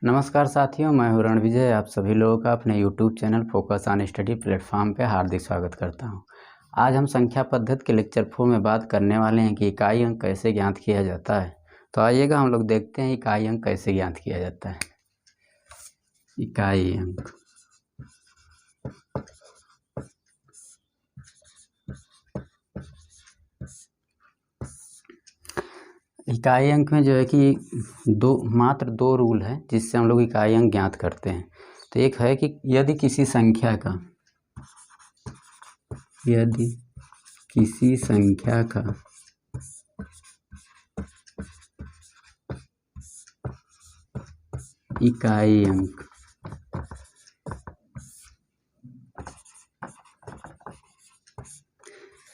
नमस्कार साथियों, मैं हूं रणविजय। आप सभी लोगों का अपने YouTube channel focus on study platform पे हार्दिक स्वागत करता हूं। आज हम संख्या पद्धति के लेक्चर 4 में बात करने वाले हैं कि इकाई अंक कैसे ज्ञात किया जाता है। तो आइएगा हम लोग देखते हैं इकाई अंक कैसे ज्ञात किया जाता है। इकाई अंक इकाई अंक में जो है कि मात्र दो रूल है जिससे हम लोग इकाई अंक ज्ञात करते हैं। तो एक है कि यदि किसी संख्या का इकाई अंक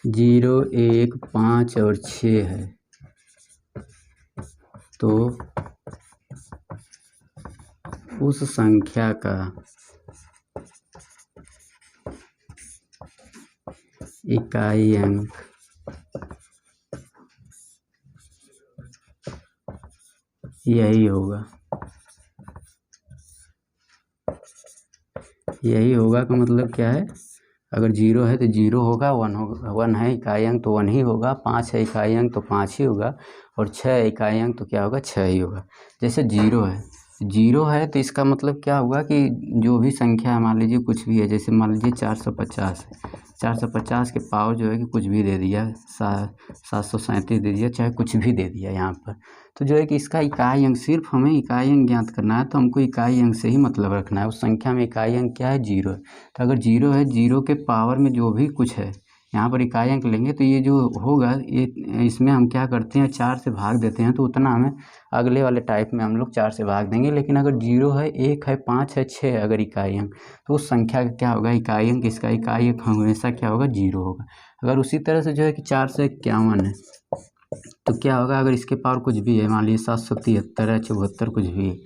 0, 1, 5 और 6 है तो उस संख्या का इकाई अंक यही होगा। यही होगा का मतलब क्या है? अगर 0 है तो 0 होगा, 1 होगा, 1 है इकाई अंक तो 1 ही होगा, 5 है इकाई अंक तो 5 ही होगा, और 6 है इकाई अंक तो क्या होगा? 6 ही होगा। जैसे 0 है तो इसका मतलब क्या होगा कि जो भी संख्या है, मान लीजिए कुछ भी है, जैसे मान लीजिए 450 है, 450 के पावर जो है कि कुछ भी दे दिया, 737 दे दिया, चाहे कुछ भी दे दिया यहाँ पर, तो जो है कि इसका इकाई अंक, सिर्फ हमें इकाई अंक ज्ञात करना है, तो हमको इकाई अंक से ही मतलब रखना है। उस संख्या में इकाई अंक क्या है? 0 है। तो अगर 0 है, 0 के पावर में जो भी कुछ है यहाँ पर इकाई अंक लेंगे तो ये जो होगा, ये इसमें हम क्या करते हैं, 4 से भाग देते हैं, तो उतना हमें अगले वाले टाइप में हम लोग 4 से भाग देंगे। लेकिन अगर 0 है, 1 है, 5 है, 6 है अगर इकाई अंक, तो उस संख्या का क्या होगा? इकाई अंक, इसका इकाई अंक हमेशा क्या होगा? 0 होगा। अगर उसी तरह से जो है कि 4 से 51 है तो क्या होगा? अगर इसके पावर कुछ भी है, मान लीजिए 773 है, 74 कुछ भी है,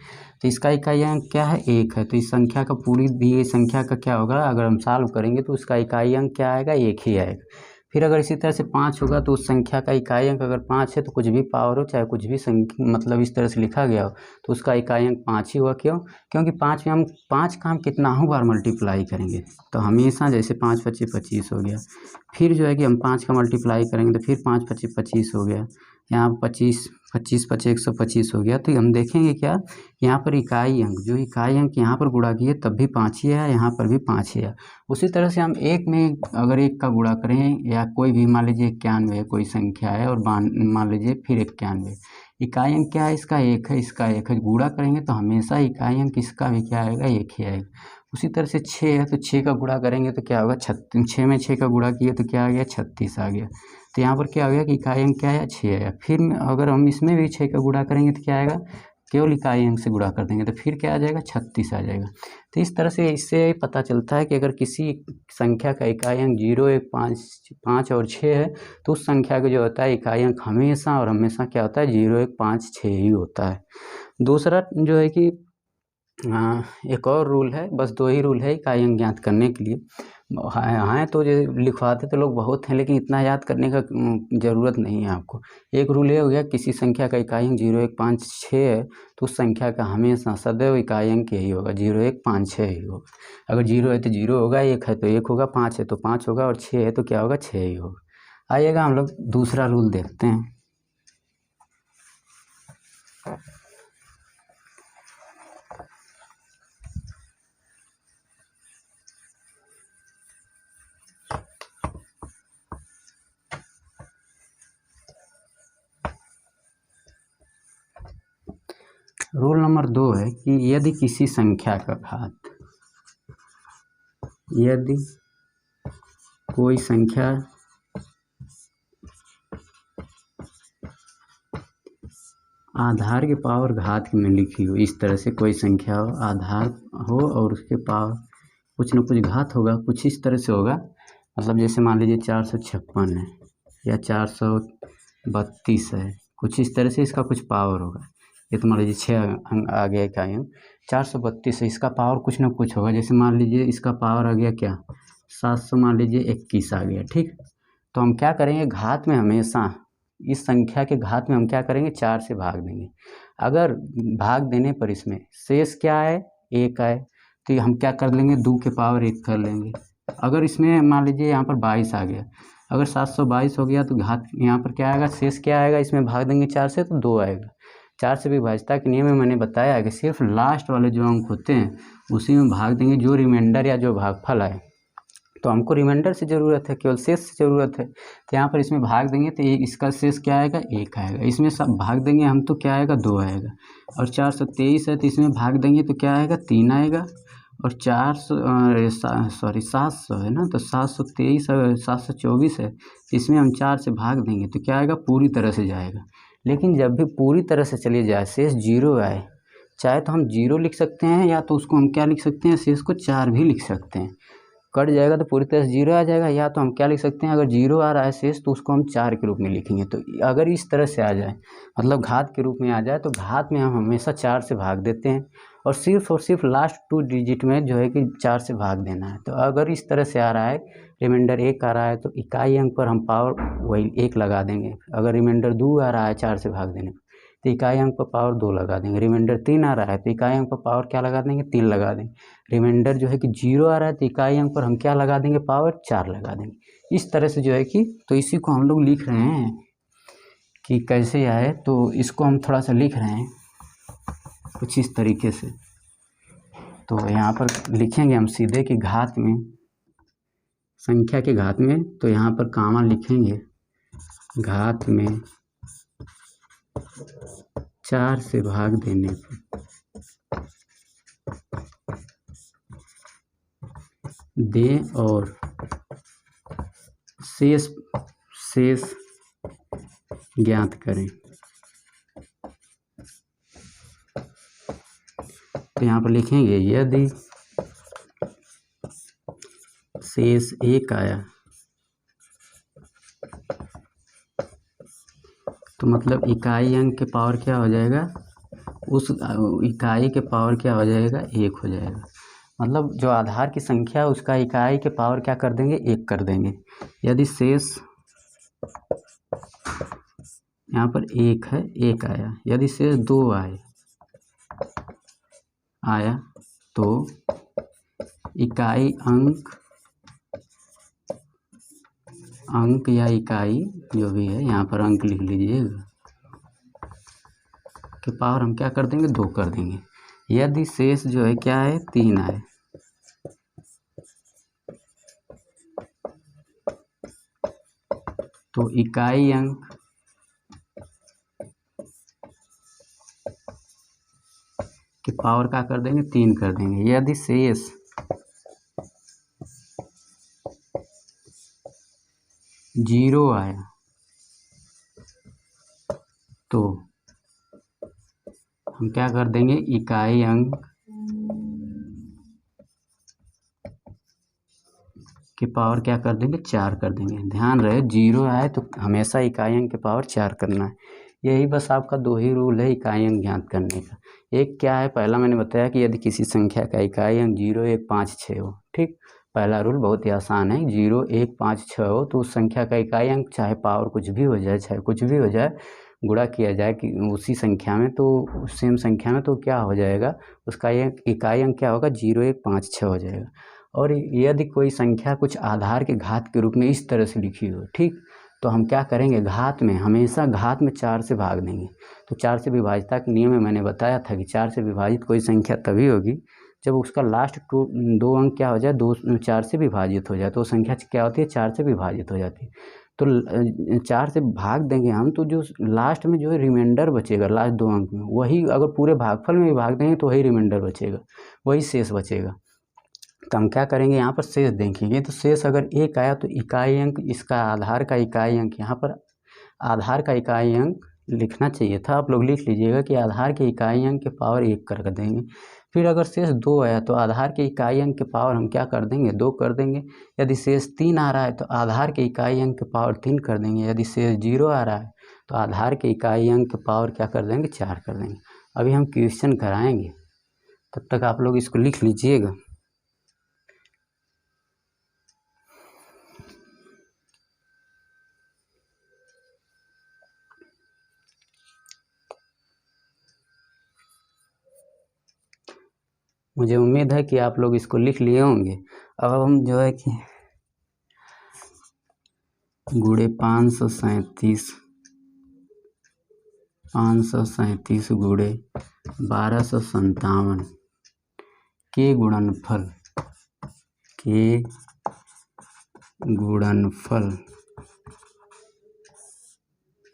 तो इसका इकाई अंक क्या है? 1 है। तो इस संख्या का, पूरी दी गई संख्या का क्या होगा? अगर हम सॉल्व करेंगे तो उसका इकाई अंक क्या आएगा? 1 ही आएगा। फिर अगर इसी तरह से 5 होगा तो उस संख्या का इकाई अंक अगर 5 है तो कुछ भी पावर हो, चाहे कुछ भी संख्या, मतलब इस तरह से लिखा गया हो, तो उसका इकाई अंक 5 ही हुआ। क्यों? क्योंकि 5 में हम 5 का हम कितना बार मल्टीप्लाई करेंगे, तो हमेशा जैसे 5 25 25 हो गया, फिर जो है कि हम 5 का मल्टीप्लाई करेंगे तो फिर 5 25 25 हो गया, यहाँ 25 25 25 125 हो गया। तो हम देखेंगे क्या, यहाँ पर इकाई अंक, जो इकाई अंक यहाँ पर गुणा किए तब भी 5 ही है, यहाँ पर भी 5 ही है। उसी तरह से हम एक में अगर 1 का गुणा करें, या कोई भी मान लीजिए 91 कोई संख्या है, और मान लीजिए फिर 91, इकाई अंक क्या है? इसका 1 है, इसका 1 है, गुणा करेंगे तो हमेशा इकाई अंक इसका भी क्या आएगा? 1 ही आएगा। उसी तरह से 6 है तो 6 का गुणा करेंगे तो क्या होगा? 6 में 6 का गुणा किए तो क्या आ गया? 36 आ गया। तो यहाँ पर क्या हो गया कि इकाई अंक क्या है? 6 है। फिर अगर हम इसमें भी 6 का गुणा करेंगे तो क्या आएगा? केवल इकाई अंक से गुणा कर देंगे तो फिर क्या आ जाएगा? 36 आ जाएगा। तो इस तरह से इससे पता चलता है कि अगर किसी संख्या का इकाई अंक 0, 1, 5 और 6 है तो उस संख्या का जो होता है इकाई अंक हमेशा और हमेशा क्या होता है? 0, 1, 5, 6 ही होता है। दूसरा जो है कि एक और रूल है, बस 2 ही रूल है इकाई अंक ज्ञात करने के लिए। हैं तो ये लिखवाते तो लोग बहुत हैं, लेकिन इतना याद करने का ज़रूरत नहीं है आपको। एक रूल ये हो गया, किसी संख्या का इकाई अंक 0, 1, 5, 6 है तो उस संख्या का हमेशा सदैव इकाई अंक यही होगा, 0, 1, 5, 6 ही होगा। अगर 0 है तो 0 होगा, 1 है तो 1 होगा, 5 है तो 5 होगा, और 6 है तो क्या होगा? 6 ही होगा। आइएगा हम लोग दूसरा रूल देखते हैं। रूल नंबर 2 है कि यदि किसी संख्या का घात, यदि कोई संख्या आधार के पावर घात में लिखी हो, इस तरह से कोई संख्या हो, आधार हो और उसके पावर कुछ न कुछ घात होगा, कुछ इस तरह से होगा, मतलब जैसे मान लीजिए 456 है या 432 है, कुछ इस तरह से इसका कुछ पावर होगा। ये तो मान लीजिए 6 आ गया इकाई अंक, 432 है, इसका पावर कुछ न कुछ होगा, जैसे मान लीजिए इसका पावर आ गया क्या? 700 मान लीजिए 21 आ गया, ठीक। तो हम क्या करेंगे, घात में हमेशा इस संख्या के घात में हम क्या करेंगे, 4 से भाग देंगे। अगर भाग देने पर इसमें शेष क्या है, 1 आए, तो हम क्या कर लेंगे, 2 के पावर 1 कर लेंगे। अगर इसमें मान लीजिए यहाँ पर 22 आ गया, अगर 722 हो गया तो घात यहाँ पर क्या आएगा, शेष क्या आएगा, इसमें भाग देंगे 4 से तो 2 आएगा। 4 से विभाज्यता के नियम में मैंने बताया है कि सिर्फ लास्ट वाले जो अंक होते हैं उसी में भाग देंगे, जो रिमाइंडर या जो भागफल आए। तो हमको रिमाइंडर से ज़रूरत है, केवल शेष से ज़रूरत है, तो यहाँ पर इसमें भाग देंगे तो इसका शेष क्या आएगा, 1 आएगा। इसमें सब भाग देंगे हम तो क्या आएगा, 2 आएगा। और 423 है तो इसमें भाग देंगे तो क्या आएगा, 3 आएगा। और 700 है ना, तो 723 724 है, इसमें हम 4 से भाग देंगे तो क्या आएगा, पूरी तरह से जाएगा। लेकिन जब भी पूरी तरह से चले जाए, शेष 0 आए, चाहे तो हम 0 लिख सकते हैं या तो उसको हम क्या लिख सकते हैं, शेष को 4 भी लिख सकते हैं। कट जाएगा तो पूरी तरह से 0 आ जाएगा, या तो हम क्या लिख सकते हैं, अगर 0 आ रहा है शेष तो उसको हम 4 के रूप में लिखेंगे। तो अगर इस तरह से आ जाए, मतलब घात के रूप में आ जाए, तो घात में हम हमेशा 4 से भाग देते हैं और सिर्फ लास्ट 2 डिजिट में जो है कि 4 से भाग देना है। तो अगर इस तरह से आ रहा है, रिमाइंडर 1 आ रहा है, तो इकाई अंक पर हम पावर वही 1 लगा देंगे। अगर रिमाइंडर 2 आ रहा है 4 से भाग देने पर, तो इकाई अंक पर पावर 2 लगा देंगे। रिमाइंडर 3 आ रहा है तो इकाई अंक पर पावर क्या लगा देंगे, 3 लगा देंगे। रिमाइंडर जो है कि 0 आ रहा है तो इकाई अंक पर हम क्या लगा देंगे, पावर 4 लगा देंगे। इस तरह से जो है कि, तो इसी को हम लोग लिख रहे हैं कि कैसे आए, तो इसको हम थोड़ा सा लिख रहे हैं कुछ इस तरीके से। तो यहाँ पर लिखेंगे हम सीधे कि घात में, संख्या के घात में, तो यहाँ पर कामा लिखेंगे, घात में 4 से भाग देने पर दें और शेष ज्ञात करें। तो यहाँ पर लिखेंगे, यदि शेष 1 आया तो मतलब इकाई अंक के पावर क्या हो जाएगा, उस इकाई के पावर क्या हो जाएगा, 1 हो जाएगा। मतलब जो आधार की संख्या है उसका इकाई के पावर क्या कर देंगे, 1 कर देंगे। यदि शेष यहाँ पर 1 है, 1 आया, यदि शेष 2 आया तो इकाई अंक या इकाई जो भी है, यहाँ पर अंक लिख लीजिएगा, के पावर हम क्या कर देंगे, 2 कर देंगे। यदि शेष जो है क्या है, 3 आए, तो इकाई अंक के पावर क्या कर देंगे, 3 कर देंगे। यदि शेष 0 आया तो हम क्या कर देंगे, इकाई अंक के पावर क्या कर देंगे, 4 कर देंगे। ध्यान रहे 0 आए तो हमेशा इकाई अंक के पावर 4 करना है। यही बस आपका 2 ही रूल है इकाई अंक ज्ञात करने का। एक क्या है, पहला मैंने बताया कि यदि किसी संख्या का इकाई अंक 0, 1, 5, 6 हो, ठीक, पहला रूल बहुत ही आसान है, 0, 1, 5, 6 हो तो उस संख्या का इकाई अंक चाहे पावर कुछ भी हो जाए, चाहे कुछ भी हो जाए, गुणा किया जाए कि उसी संख्या में, तो सेम संख्या में, तो क्या हो जाएगा, उसका इकाई अंक क्या होगा, 0, 1, 5, 6 हो जाएगा। और यदि कोई संख्या कुछ आधार के घात के रूप में इस तरह से लिखी हो, ठीक, तो हम क्या करेंगे, घात में हमेशा घात में 4 से भाग देंगे। तो 4 से विभाज्यता के नियम में मैंने बताया था कि 4 से विभाजित कोई संख्या तभी होगी जब उसका लास्ट 2 अंक क्या हो जाए, 4 से विभाजित हो जाए, तो वो संख्या क्या होती है, 4 से विभाजित हो जाती है। तो 4 से भाग देंगे हम, तो जो लास्ट में जो है रिमाइंडर बचेगा, लास्ट 2 अंक में, वही अगर पूरे भागफल में भी भाग देंगे तो वही रिमाइंडर बचेगा, वही शेष बचेगा। तो हम क्या करेंगे, यहाँ पर शेष देखेंगे, तो शेष अगर 1 आया तो इकाई अंक, इसका आधार का इकाई अंक, यहाँ पर आधार का इकाई अंक लिखना चाहिए था, आप लोग लिख लीजिएगा कि आधार के इकाई अंक के पावर 1 कर देंगे। फिर अगर शेष 2 आया तो आधार के इकाई अंक के पावर हम क्या कर देंगे, 2 कर देंगे। यदि शेष 3 आ रहा है तो आधार के इकाई अंक के पावर 3 कर देंगे। यदि शेष 0 आ रहा है तो आधार के इकाई अंक के पावर क्या कर देंगे, 4 कर देंगे। अभी हम क्वेश्चन कराएंगे, तब तक आप लोग इसको लिख लीजिएगा। मुझे उम्मीद है कि आप लोग इसको लिख लिए होंगे। अब हम जो है कि गुणे 537 गुणे 1257 के गुणनफल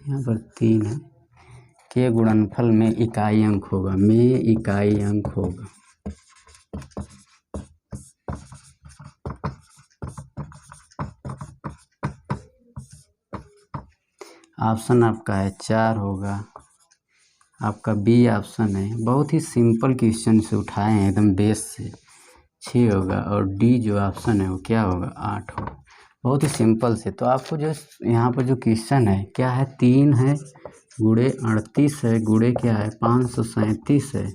यहाँ पर 3 है, के गुणनफल में इकाई अंक होगा, ऑप्शन आपका है 4 होगा, आपका बी ऑप्शन है। बहुत ही सिंपल क्वेश्चन से उठाए हैं एकदम बेस से, 6 होगा, और डी जो ऑप्शन है वो क्या होगा, 8 होगा। बहुत ही सिंपल से। तो आपको जो यहाँ पर जो क्वेश्चन है क्या है, 3 है गुणे 38 है गुणे क्या है 537 है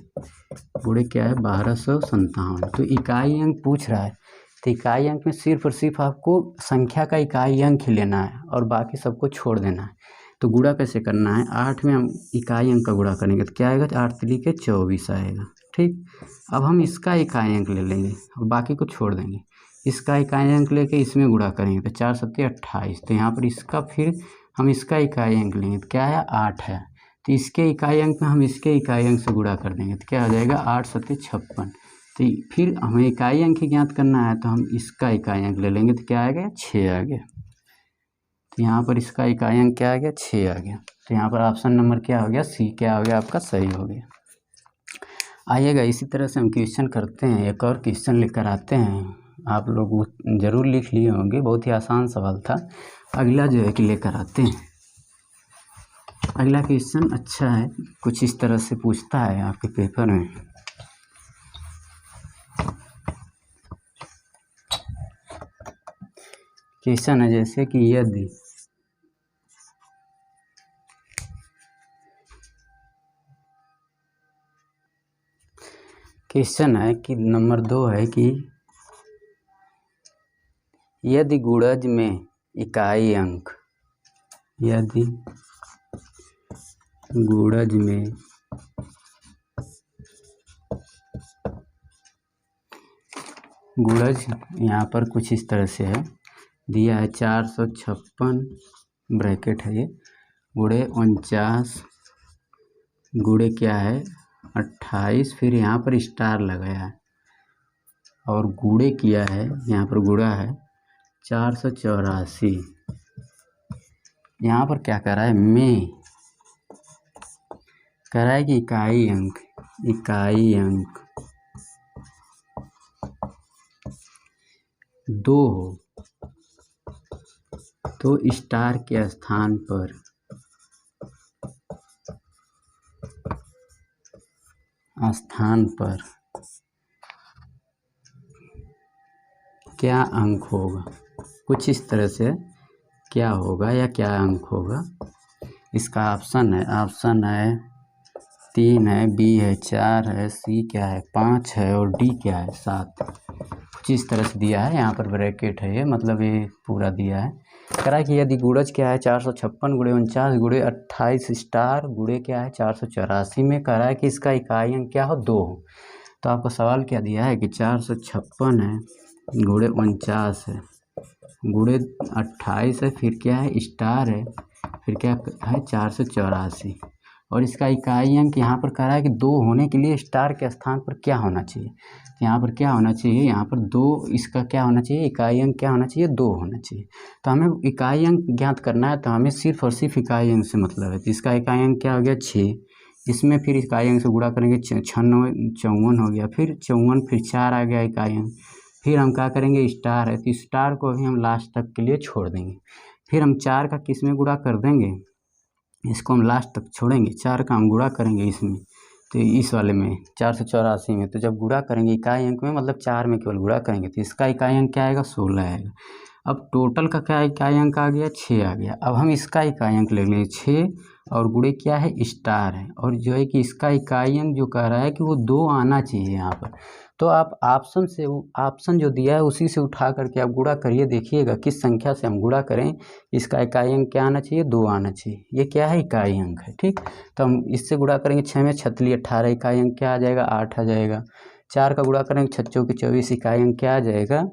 गुणे क्या है 1257। तो इकाई अंक पूछ रहा है, तो इकाई अंक में सिर्फ और सिर्फ आपको संख्या का इकाई अंक ही लेना है और बाकी सबको छोड़ देना है। तो गुणा कैसे करना है, 8 में हम इकाई अंक का गुणा करेंगे तो क्या आएगा, 8 3 24 आएगा। ठीक, अब हम इसका इकाई अंक ले लेंगे और बाकी को छोड़ देंगे। इसका इकाई अंक लेके इसमें गुणा करेंगे तो 4 7 28। तो यहाँ पर इसका फिर हम इसका इकाई अंक लेंगे तो क्या है, 8 है। तो इसके इकाई अंक में हम इसके इकाई अंक से गुणा कर देंगे तो क्या हो जाएगा, 8 7 56। तो फिर हमें इकाई अंक ही ज्ञात करना है तो हम इसका इकाई अंक ले लेंगे तो क्या आ गया, 6 आ गया। तो यहाँ पर इसका इकाई अंक क्या आ गया, 6 आ गया। तो यहाँ पर ऑप्शन नंबर क्या हो गया, सी क्या हो गया आपका, सही हो गया। आइएगा इसी तरह से हम क्वेश्चन करते हैं, एक और क्वेश्चन लेकर आते हैं। आप लोग ज़रूर लिख लिए होंगे, बहुत ही आसान सवाल था। अगला जो है कि लेकर आते हैं, अगला क्वेश्चन अच्छा है, कुछ इस तरह से पूछता है आपके पेपर में। क्वेश्चन है जैसे कि यदि क्वेश्चन है कि नंबर 2 है कि यदि गुणज में इकाई अंक, यदि गुणज में गुणज यहाँ पर कुछ इस तरह से है, दिया है 456 ब्रैकेट है ये, गुणे 49 गुणे क्या है 28, फिर यहाँ पर स्टार लगाया है और गुणे किया है, यहाँ पर गुणा है 484। यहाँ पर क्या कर रहा है, में कह रहा है कि इकाई अंक 2 हो तो स्टार के स्थान पर क्या अंक होगा, कुछ इस तरह से क्या होगा या क्या अंक होगा। इसका ऑप्शन है 3 है, बी है 4 है, सी क्या है 5 है और डी क्या है 7। कुछ इस तरह से दिया है, यहाँ पर ब्रैकेट है ये, मतलब ये पूरा दिया है। कह रहा है कि यदि गुणज क्या है 456 गुणे 49 गुणे 28 स्टार गुणे क्या है 484 में कह रहा है कि इसका इकाई अंक क्या हो, 2 हो। तो आपको सवाल क्या दिया है कि 456 है गुणे 49 है गुणे 28 है, फिर क्या है स्टार है, फिर क्या है 484 और इसका इकाई अंक यहाँ पर कह रहा है कि 2 होने के लिए स्टार के स्थान पर क्या होना चाहिए। तो यहाँ पर क्या होना चाहिए, यहाँ पर 2, इसका क्या होना चाहिए, इकाई अंक क्या होना चाहिए, 2 होना चाहिए। तो हमें इकाई अंक ज्ञात करना है, तो हमें सिर्फ और सिर्फ इकाई अंक से मतलब है। तो इसका इकाई अंक क्या हो गया, 6। इसमें फिर इकाई अंक से गुणा करेंगे 54 हो गया, फिर 54 फिर 4 आ गया इकाई अंक। फिर हम क्या करेंगे, स्टार है तो स्टार को भी हम लास्ट तक के लिए छोड़ देंगे। फिर हम 4 का किस में गुणा कर देंगे, इसको हम लास्ट तक छोड़ेंगे, 4 का हम गुणा करेंगे इसमें, तो इस वाले में 484 में। तो जब गुणा करेंगे इकाई अंक में, मतलब 4 में केवल गुणा करेंगे तो इसका इकाई अंक क्या आएगा, 16 आएगा। अब टोटल का क्या इकाई अंक आ गया, 6 आ गया। अब हम इसका इकाई अंक ले लेंगे 6 और गुणे क्या है, स्टार है, और जो है कि इसका इकाई अंक जो कह रहा है कि वो 2 आना चाहिए यहाँ पर। तो आप ऑप्शन जो दिया है उसी से उठा करके आप गुणा करिए, देखिएगा किस संख्या से हम गुणा करें, इसका इकाई अंक क्या आना चाहिए, 2 आना चाहिए। ये क्या है, इकाई अंक है। ठीक, तो हम इससे गुणा करेंगे, 6 में 6 18, इकाई अंक क्या आ जाएगा, 8 आ जाएगा। 4 का गुणा करेंगे 6 चौके 24, इकाई अंक क्या आ जाएगा,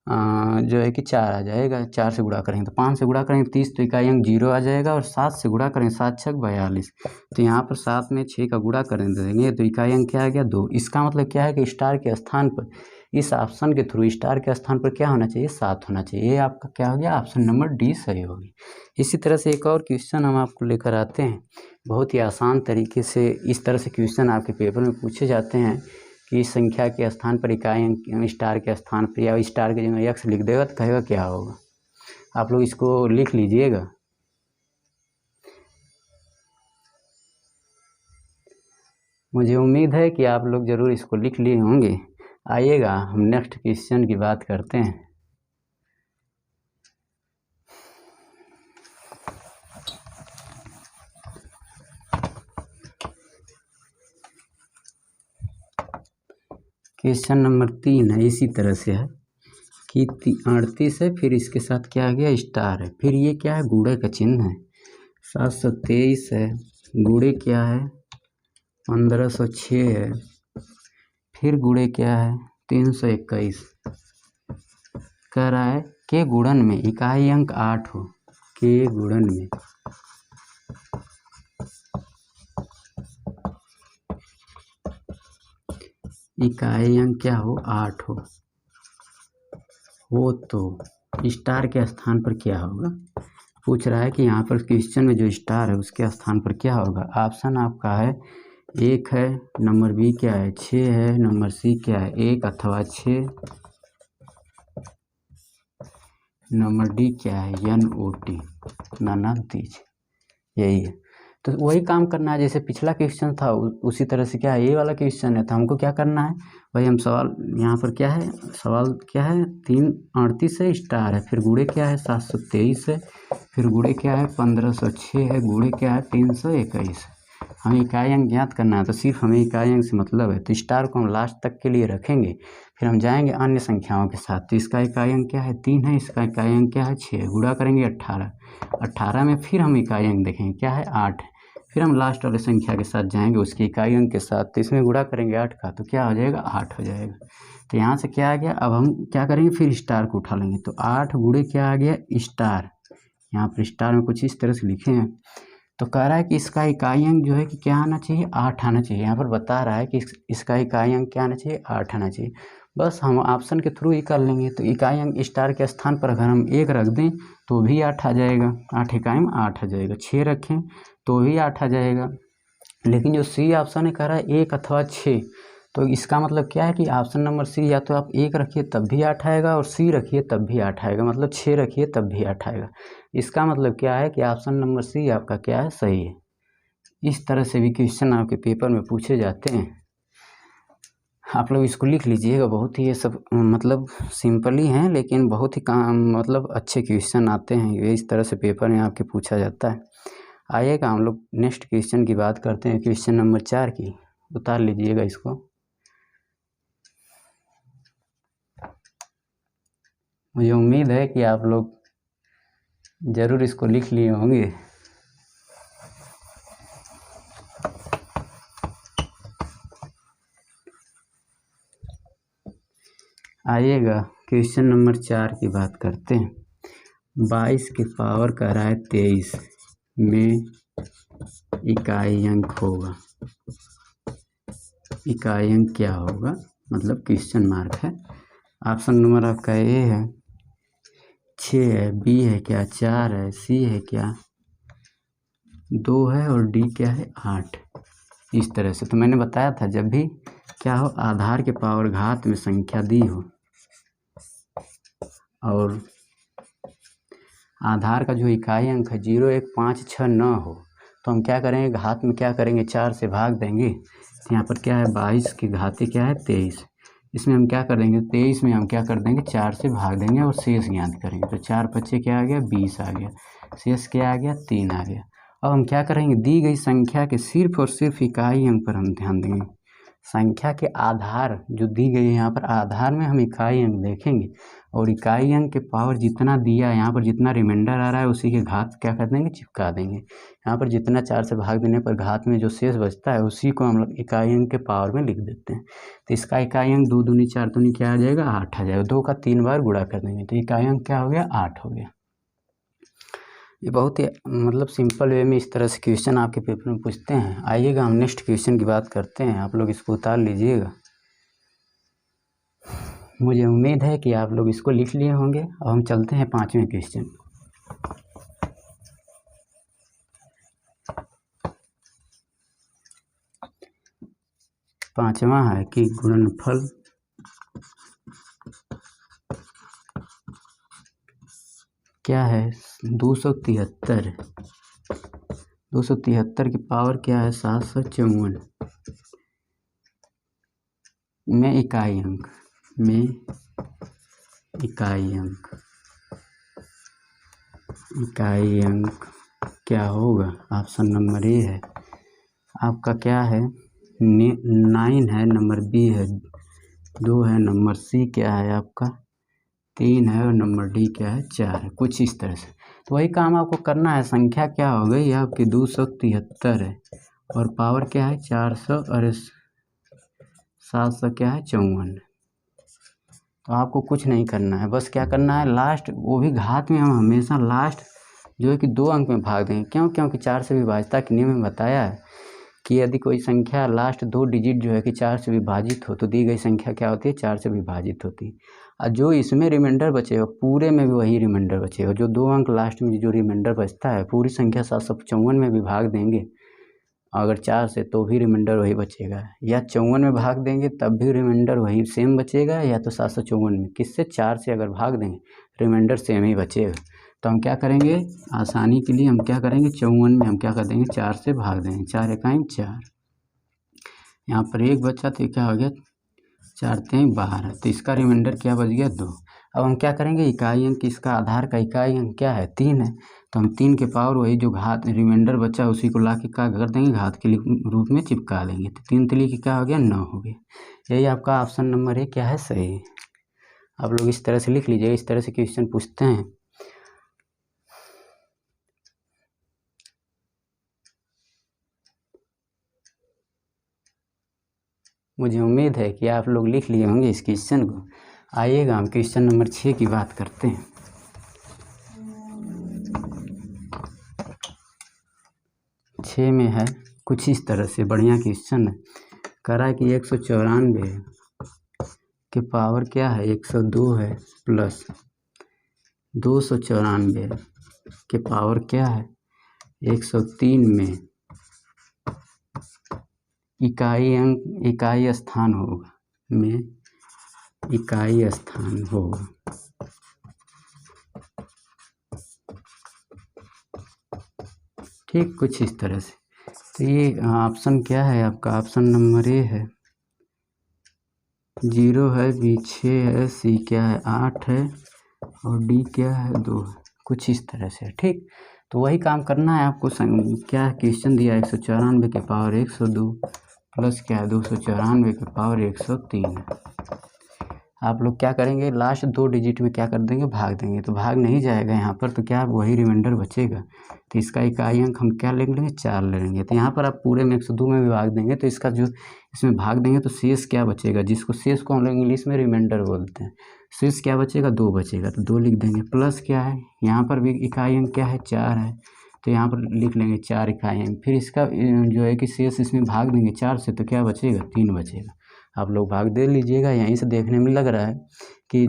जो है कि 4 आ जाएगा। 4 से गुणा करेंगे तो 5 से गुणा करेंगे 30, तो इकाई अंक 0 आ जाएगा। और 7 से गुणा करेंगे 7 छक 42, तो यहाँ पर 7 में 6 का गुणा करें देंगे तो इकाई अंक क्या आ गया 2। इसका मतलब क्या है कि स्टार के स्थान पर, इस ऑप्शन के थ्रू स्टार के स्थान पर क्या होना चाहिए, 7 होना चाहिए। ये आपका क्या हो गया, ऑप्शन नंबर डी सही होगी। इसी तरह से एक और क्वेश्चन हम आपको लेकर आते हैं, बहुत ही आसान तरीके से इस तरह से क्वेश्चन आपके पेपर में पूछे जाते हैं कि इस संख्या के स्थान पर इकाई अंक स्टार के स्थान पर या स्टार के जगह x लिख देगा तो कहेगा क्या होगा। आप लोग इसको लिख लीजिएगा। मुझे उम्मीद है कि आप लोग ज़रूर इसको लिख लिए होंगे। आइएगा हम नेक्स्ट क्वेश्चन की बात करते हैं। क्वेश्चन नंबर 3 है, इसी तरह से है कि 38 है, फिर इसके साथ क्या आ गया, स्टार है, फिर ये क्या है, गुणे का चिन्ह है। 723 है, गुणे क्या है 1506 है, फिर गुणे क्या है 321। कह रहा है के गुणन में इकाई अंक 8 हो, के गुणन में इकाई अंक क्या हो 8 हो तो स्टार के स्थान पर क्या होगा। पूछ रहा है कि यहाँ पर क्वेश्चन में जो स्टार है उसके स्थान पर क्या होगा। ऑप्शन आपका है 1 है, नंबर बी क्या है 6 है, नंबर सी क्या है 1 अथवा 6, नंबर डी क्या है NOT नन ऑफ दीज, यही है। तो वही काम करना है जैसे पिछला क्वेश्चन था, उसी तरह से क्या है, ये वाला क्वेश्चन है तो हमको क्या करना है, वही हम सवाल यहाँ पर क्या है, सवाल क्या है 338 है, स्टार है, फिर गुणे क्या है 723 है, फिर गुणे क्या है 1506 है, गुणे क्या है 321। हमें इकाई अंक ज्ञात करना है तो सिर्फ हमें इकाई अंक से मतलब है, तो स्टार को हम लास्ट तक के लिए रखेंगे, फिर हम जाएंगे अन्य संख्याओं के साथ। तो इसका इकाई अंक क्या है 3 है, इसका इकाई अंक क्या है 6, गुणा करेंगे 18 में फिर हम इकाई अंक देखेंगे क्या है 8 है, फिर हम लास्ट वाले संख्या के साथ जाएंगे उसके इकाई अंक के साथ, तो इसमें गुणा करेंगे 8 का तो क्या हो जाएगा 8 हो जाएगा। तो यहाँ से क्या आ गया, अब हम क्या करेंगे फिर स्टार को उठा लेंगे, तो 8 गुणे क्या आ गया स्टार, यहाँ पर स्टार में कुछ इस तरह से लिखे हैं। तो कह रहा है कि इसका इकाई अंक जो है कि क्या आना चाहिए 8 आना चाहिए। यहाँ पर बता रहा है कि इसका इकाई अंक क्या आना चाहिए 8 आना चाहिए। बस हम ऑप्शन के थ्रू ही कर लेंगे। तो इकाई अंक स्टार के स्थान पर अगर हम 1 रख दें तो भी 8 आ जाएगा, 8 इकाई में 8 आ जाएगा, 6 रखें तो भी 8 आ जाएगा। लेकिन जो सी ऑप्शन है कह रहा है 1 अथवा 6, तो इसका मतलब क्या है कि ऑप्शन नंबर सी या तो आप 1 रखिए तब भी 8 आएगा और सी रखिए तब भी 8 आएगा, मतलब 6 रखिए तब भी 8 आएगा। इसका मतलब क्या है कि ऑप्शन नंबर सी आपका क्या है सही है। इस तरह से भी क्वेश्चन आपके पेपर में पूछे जाते हैं, आप लोग इसको लिख लीजिएगा। बहुत ही ये सब मतलब सिंपल ही हैं लेकिन बहुत ही काम मतलब अच्छे क्वेश्चन आते हैं, ये इस तरह से पेपर में आपके पूछा जाता है। आइएगा हम लोग नेक्स्ट क्वेश्चन की बात करते हैं, क्वेश्चन नंबर 4 की। उतार लीजिएगा इसको। मुझे उम्मीद है कि आप लोग ज़रूर इसको लिख लिए होंगे। आइएगा क्वेश्चन नंबर 4 की बात करते हैं। 22 के पावर का रहा है 23 में इकाई अंक होगा, इकाई अंक क्या होगा, मतलब क्वेश्चन मार्क है। ऑप्शन नंबर आपका ए है 6 है, बी है क्या 4 है, सी है क्या 2 है और डी क्या है 8। इस तरह से तो मैंने बताया था जब भी क्या हो आधार के पावर घात में संख्या दी हो और आधार का जो इकाई अंक है 0 1 5 6 न हो तो हम क्या करेंगे, घात में क्या करेंगे 4 से भाग देंगे। तो यहाँ पर क्या है 22 की घाती क्या है 23, इसमें हम क्या कर देंगे 23 में हम क्या कर देंगे 4 से भाग देंगे और शेष ज्ञात करेंगे। तो 4 बच्चे क्या आ गया 20 आ गया, शेष क्या आ गया 3 आ गया। अब हम क्या करेंगे दी गई संख्या के सिर्फ और सिर्फ इकाई अंक पर हम ध्यान देंगे। संख्या के आधार जो दी गई है यहाँ पर आधार में हम इकाई अंक देखेंगे और इकाई अंक के पावर जितना दिया है यहाँ पर जितना रिमाइंडर आ रहा है उसी के घात क्या कर देंगे चिपका देंगे। यहाँ पर जितना 4 से भाग देने पर घात में जो शेष बचता है उसी को हम लोग इकाई अंक के पावर में लिख देते हैं। तो इसका इकाई अंक 2 दूनी 4 दूनी क्या आ जाएगा 8 आ जाएगा। 2 का 3 बार गुणा कर देंगे तो इकाई अंक क्या हो गया 8 हो गया। ये बहुत ही मतलब सिंपल वे में इस तरह से क्वेश्चन आपके पेपर में पूछते हैं। आइएगा हम नेक्स्ट क्वेश्चन की बात करते हैं। आप लोग इसको उतार लीजिएगा। मुझे उम्मीद है कि आप लोग इसको लिख लिए होंगे। अब हम चलते हैं 5वें क्वेश्चन। पांचवा है कि गुणनफल क्या है 273 की पावर क्या है 754 में इकाई अंक क्या होगा। ऑप्शन नंबर ए है आपका क्या है 9 है, नंबर बी है 2 है, नंबर सी क्या है आपका 3 है और नंबर डी क्या है 4 है। कुछ इस तरह से तो वही काम आपको करना है। संख्या क्या हो गई आपकी 273 है और पावर क्या है 400 और 700 क्या है 54। तो आपको कुछ नहीं करना है, बस क्या करना है लास्ट वो भी घात में हम हमेशा लास्ट जो है कि 2 अंक में भाग देंगे। क्यों? क्योंकि 4 से विभाज्यता के नियम में बताया है कि यदि कोई संख्या लास्ट 2 डिजिट जो है कि 4 से विभाजित हो तो दी गई संख्या क्या होती है 4 से विभाजित होती है। और जो इसमें रिमाइंडर बचेगा पूरे में भी वही रिमाइंडर बचेगा। जो 2 अंक लास्ट में जो रिमाइंडर बचता है पूरी संख्या 754 में भी भाग देंगे अगर 4 से तो भी रिमाइंडर वही बचेगा, या 54 में भाग देंगे तब भी रिमाइंडर वही सेम बचेगा, या तो 754 में किससे 4 से अगर भाग देंगे रिमाइंडर सेम ही बचेगा। तो हम क्या करेंगे आसानी के लिए हम क्या करेंगे 54 में हम क्या कर देंगे 4 से भाग देंगे। 4 इकाई 4, यहाँ पर 1 बचा तो क्या हो गया 4 3 12। तो इसका रिमाइंडर क्या बच गया 2। अब हम क्या करेंगे इकाई अंक इसका आधार का इकाई अंक क्या है 3 है तो हम 3 के पावर वही जो घात रिमाइंडर बचा उसी को ला के क्या कर देंगे घात के रूप में चिपका देंगे। तो 3 3 की क्या हो गया 9 हो गया। यही आपका ऑप्शन नंबर ए क्या है सही। आप लोग इस तरह से लिख लीजिए, इस तरह से क्वेश्चन पूछते हैं। मुझे उम्मीद है कि आप लोग लिख लिए होंगे इस क्वेश्चन को। आइएगा हम क्वेश्चन नंबर 6 की बात करते हैं। 6 में है कुछ इस तरह से बढ़िया क्वेश्चन है। कह रहा है कि 194 के पावर क्या है 102 है प्लस 294 के पावर क्या है 103 में इकाई अंक इकाई स्थान होगा ठीक कुछ इस तरह से। तो ये ऑप्शन क्या है आपका ऑप्शन नंबर ए है 0 है, बी 6 है, सी क्या है 8 है और डी क्या है 2 है। कुछ इस तरह से ठीक। तो वही काम करना है आपको। क्या क्वेश्चन दिया 194 के पावर 102 प्लस क्या है 294 के पावर 103 है। आप लोग क्या करेंगे लास्ट 2 डिजिट में क्या कर देंगे भाग देंगे। तो भाग नहीं जाएगा यहाँ पर तो क्या वही रिमाइंडर बचेगा। तो इसका इकाई अंक हम क्या ले लेंगे 4 ले लेंगे। तो यहाँ पर आप पूरे में 102 में भी भाग देंगे तो इसका जो इसमें भाग देंगे तो शेष क्या बचेगा जिसको शेष को हम लोग इंग्लिश में रिमाइंडर बोलते हैं। शेष क्या बचेगा 2 बचेगा तो 2 लिख देंगे। प्लस क्या है यहाँ पर भी इकाई अंक क्या है 4 है तो यहाँ पर लिख लेंगे 4 इकाई अंक। फिर इसका जो है कि शेष इसमें भाग देंगे 4 से तो क्या बचेगा 3 बचेगा। आप लोग भाग दे लीजिएगा। यहीं से देखने में लग रहा है कि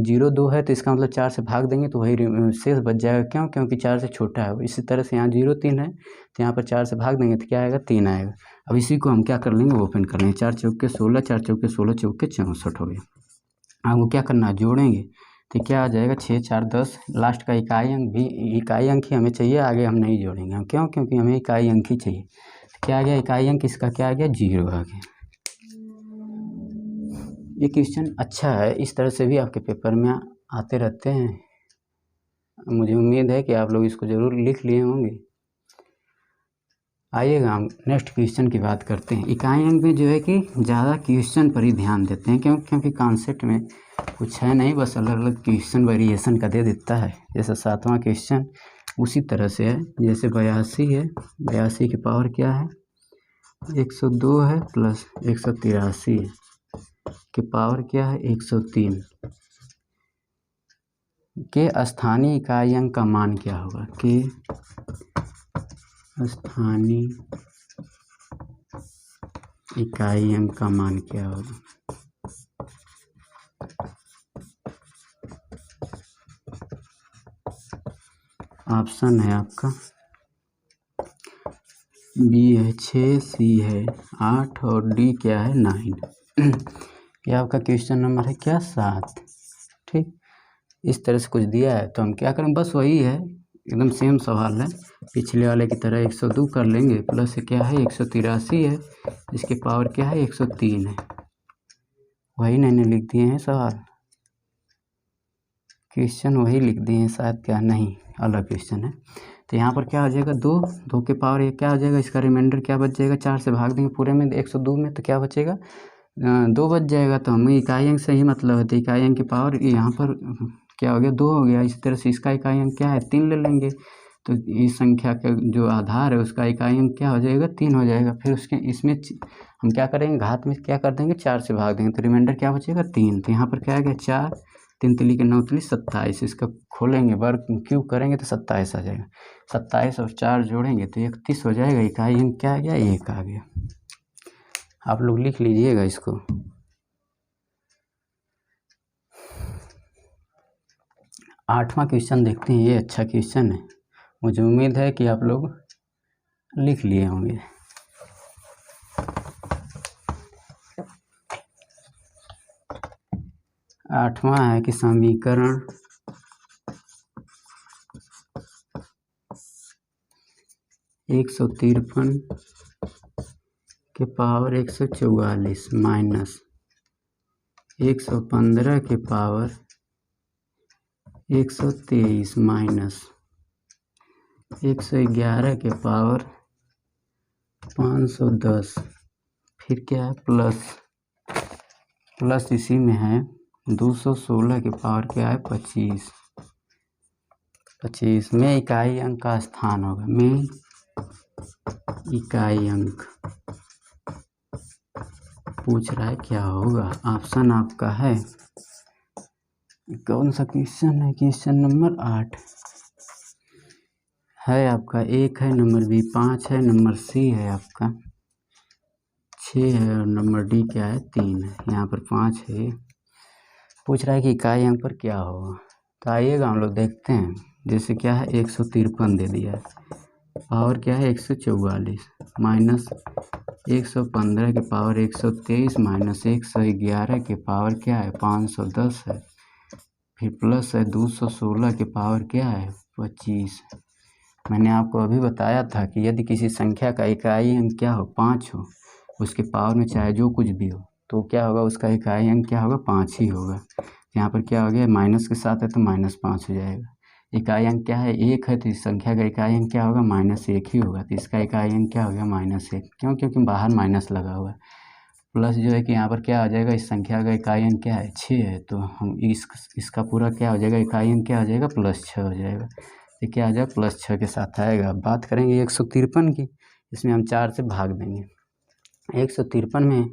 0 2 है तो इसका मतलब 4 से भाग देंगे तो वही शेष बच जाएगा। क्यों? क्योंकि 4 से छोटा है। इसी तरह से यहाँ 0 3 है तो यहाँ पर 4 से भाग देंगे तो क्या आएगा 3 आएगा। अब इसी को हम क्या कर लेंगे ओपन कर लेंगे। 4 चौके 16, 4 चौके 16, चौके 64 हो गया। आपको क्या करना है जोड़ेंगे तो क्या आ जाएगा 6 4 10। लास्ट का इकाई अंक भी इकाई अंक ही हमें चाहिए, आगे हम नहीं जोड़ेंगे। क्यों? क्योंकि हमें इकाई अंक ही चाहिए। क्या आ गया इकाई अंक इसका क्या आ गया 0 आ गया। ये क्वेश्चन अच्छा है, इस तरह से भी आपके पेपर में आते रहते हैं। मुझे उम्मीद है कि आप लोग इसको ज़रूर लिख लिए होंगे। आइएगा हम नेक्स्ट क्वेश्चन की बात करते हैं। इकाई अंक में जो है कि ज़्यादा क्वेश्चन पर ही ध्यान देते हैं, क्योंकि कॉन्सेप्ट में कुछ है नहीं, बस अलग अलग क्वेश्चन वेरिएशन का दे देता है। जैसे 7वां क्वेश्चन उसी तरह से है, जैसे 82 है, 82 की पावर क्या है 102 है, प्लस 183 की पावर क्या है 103 के स्थानीय इकाई अंक का मान क्या होगा। के स्थानीय इकाई अंक का मान क्या होगा। ऑप्शन है आपका बी है 6, सी है 8 और डी क्या है 9। ये आपका क्वेश्चन नंबर है क्या 7। ठीक, इस तरह से कुछ दिया है तो हम क्या करें, बस वही है, एकदम सेम सवाल है, पिछले वाले की तरह 102 कर लेंगे, प्लस क्या है 183 है, इसके पावर क्या है 103 है। वही मैंने लिख दिए हैं सवाल, क्वेश्चन वही लिख दिए हैं शायद, क्या नहीं अलग क्वेश्चन है। तो यहाँ पर क्या हो जाएगा 2 के पावर ये क्या हो जाएगा, इसका रिमाइंडर क्या बच जाएगा, 4 से भाग देंगे पूरे में 102 में, तो क्या बचेगा 2 बच जाएगा। तो हमें इकाई अंक से ही मतलब है, तो इकाई अंक की पावर यहाँ पर क्या हो गया 2 हो गया। इसी तरह से इसका इकाई अंक क्या है 3 ले लेंगे, तो इस संख्या का जो आधार है उसका इकाई अंक क्या हो जाएगा 3 हो जाएगा। फिर उसके इसमें हम क्या करेंगे, घात में क्या कर देंगे 4 से भाग देंगे, तो रिमाइंडर क्या बचेगा 3। तो यहाँ पर क्या आ गया 4, 3 तिली के 9 तिली 27, इसका खोलेंगे वर्ग क्यूब करेंगे तो 27 आ जाएगा। 27 और 4 जोड़ेंगे तो 31 हो जाएगा। इकाई अंक क्या आ गया 1 आ गया। आप लोग लिख लीजिएगा इसको। आठवां क्वेश्चन देखते हैं, ये अच्छा क्वेश्चन है, मुझे उम्मीद है कि आप लोग लिख लिए होंगे। आठवां है कि समीकरण एक 153 के पावर 144 माइनस 115 के पावर 123 माइनस 111 के पावर 510, फिर क्या है प्लस इसी में है 216 के पावर क्या है 25 में इकाई अंक का स्थान होगा, में इकाई अंक पूछ रहा है क्या होगा। ऑप्शन आपका है, कौन सा क्वेश्चन है, क्वेश्चन नंबर 8 है आपका, 1 है, नंबर बी 5 है, नंबर सी है आपका 6 है और नंबर डी क्या है 3 है। यहाँ पर 5 है, पूछ रहा है कि इकाई अंक पर क्या होगा। तो आइएगा हम लोग देखते हैं। जैसे क्या है 153 दे दिया है, पावर क्या है 144 माइनस 115 के पावर 123 माइनस 111 के पावर क्या है 510 है, फिर प्लस है 216 के पावर क्या है 25। मैंने आपको अभी बताया था कि यदि किसी संख्या का इकाई अंक क्या हो 5 हो, उसके पावर में चाहे जो कुछ भी हो, तो क्या होगा उसका इकाई अंक क्या होगा 5 ही होगा। यहाँ पर क्या हो गया माइनस के साथ है तो -5 हो जाएगा। इकाई अंक क्या है 1 है, तो इस संख्या का इकाई अंक क्या होगा -1 ही होगा, तो इसका इकाई अंक क्या हो गया -1। क्यों, क्योंकि बाहर माइनस लगा हुआ है। प्लस जो है कि यहाँ पर क्या आ जाएगा, इस संख्या का इकाई अंक क्या है 6 है, तो हम इसका पूरा क्या हो जाएगा इकाई अंक क्या हो जाएगा +6 हो जाएगा। तो क्या आ जाएगा +6 के साथ आएगा। अब बात करेंगे 153 की, इसमें हम 4 से भाग देंगे। 153 में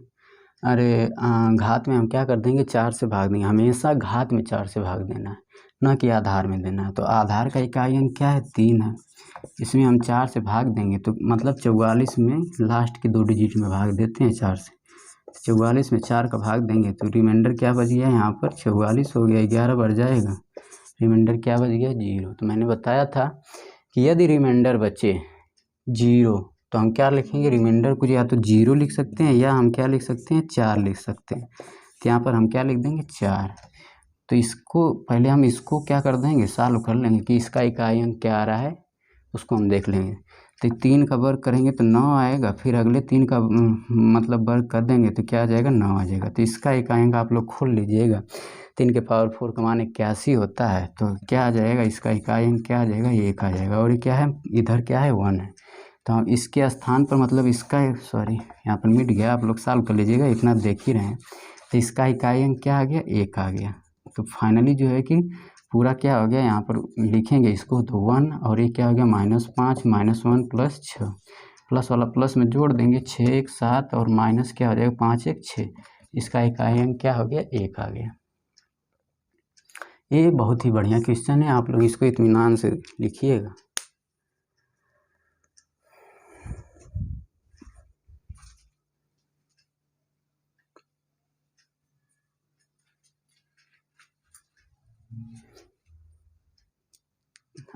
अरे घात में हम क्या कर देंगे 4 से भाग देंगे, हमेशा घात में 4 से भाग देना है, ना कि आधार में देना है। तो आधार का इकाई अंक क्या है 3 है, इसमें हम 4 से भाग देंगे तो मतलब 44 में लास्ट के 2 डिजिट में भाग देते हैं 4 से। 44 में 4 का भाग देंगे तो रिमाइंडर क्या बच गया, यहाँ पर 44 हो गया, 11 बढ़ जाएगा, रिमाइंडर क्या बच गया 0। तो मैंने बताया था कि यदि रिमाइंडर बचे 0 तो हम क्या लिखेंगे, रिमाइंडर को या तो 0 लिख सकते हैं या हम क्या लिख सकते हैं 4 लिख सकते हैं। तो यहाँ पर हम क्या लिख देंगे 4। तो इसको पहले हम इसको क्या कर देंगे सॉल्व कर लेंगे कि इसका इकाई अंक क्या आ रहा है, उसको हम देख लेंगे। तो 3 का वर्ग करेंगे तो 9 आएगा, फिर अगले 3 का मतलब वर्ग कर देंगे तो क्या आ जाएगा 9 आ जाएगा। तो इसका इकाई अंक आप लोग खोल लीजिएगा, 3 के पावर 4 का मान 81 होता है, तो क्या आ जाएगा इसका इकाई अंक क्या आ जाएगा 1 आ जाएगा। और ये क्या है इधर क्या है 1 है, तो हम इसके स्थान पर मतलब इसका सॉरी यहाँ पर मिट गया, आप लोग सॉल्व कर लीजिएगा, इतना देख ही रहे हैं। तो इसका इकाई अंक क्या आ गया, 1 आ गया। तो फाइनली जो है कि पूरा क्या हो गया, यहाँ पर लिखेंगे इसको तो 1 और ये क्या हो गया -5 -1 + 6, प्लस वाला प्लस में जोड़ देंगे 6 1 7 और माइनस क्या हो जाएगा 5 1 6। इसका इकाई अंक क्या हो गया, 1 आ गया। ये बहुत ही बढ़िया क्वेश्चन है, आप लोग इसको इत्मीनान से लिखिएगा।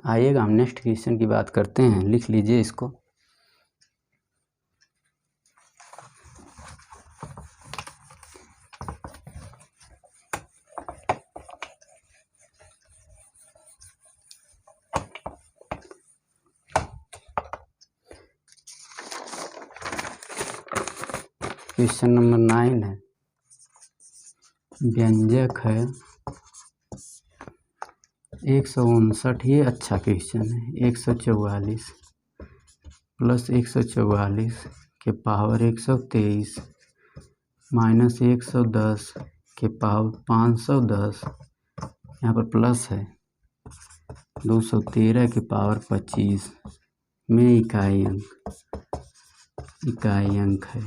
आइएगा हम नेक्स्ट क्वेश्चन की बात करते हैं, लिख लीजिए इसको। क्वेश्चन नंबर 9 है, व्यंजक है 159। ये अच्छा क्वेश्चन है। 144 + 144 के पावर 123 माइनस 110 के पावर 510, यहाँ पर प्लस है 213 के पावर 25 में इकाई अंक है।